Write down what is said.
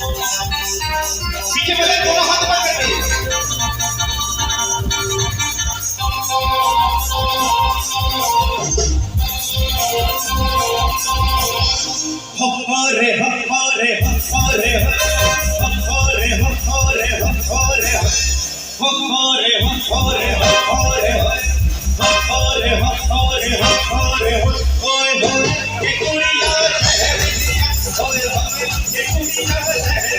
पीछे बगल दोनों हाथ ऊपर करके हफरे हफरे हफरे हफरे हफरे हफरे हफरे हफरे हफरे हफरे हफरे हफरे ओए होए ये कुड़िया है ओए होए ये कुड़िया है